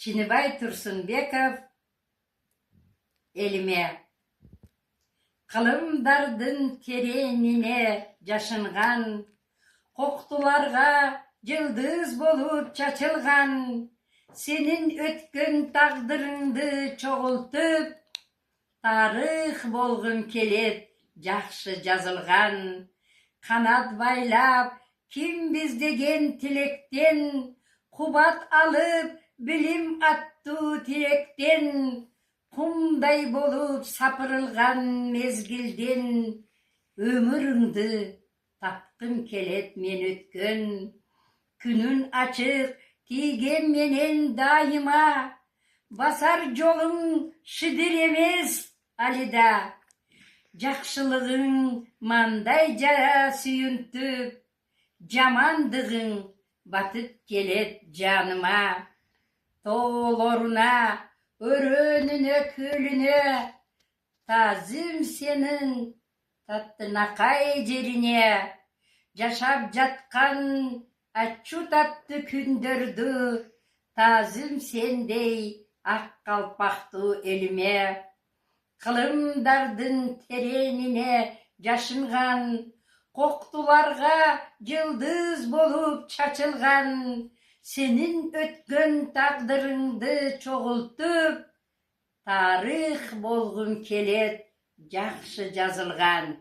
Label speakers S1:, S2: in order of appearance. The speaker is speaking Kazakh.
S1: Çinibay Tursunbekov elime. Kılımdardın terenine yaşıngan, koktularga yıldız bolup çaçılgan, senin ötkün taqdırыңды çoğultup, tarih bolğun kelet жақшы жазылgan, kanat baylap kim biz degen tilekten, kubat alıp bilim attı tirekten, kumday bolup sapırılgan mezgilden, ömürüңді tapkın kelet men ötkön, күнүн açık тиген менен дайыма, басар жолуң шыдыр эмес алида, жақшылығың мандай жара сүйүнтүп, жамандығың батып келет жаныма, тоолоруна, өрөнүнө, көлүнө, тазым сенин таттынакай жерине, жашап жаткан ачуу таттуу күндөрдү, тазым сендей ак калпактуу элиме, кылымдардын теренине жашынган, коктуларга жылдыз болуп чачылган, сенин өткөн тагдырыңды чогултуп, тарых болгун келет жакшы жазылган.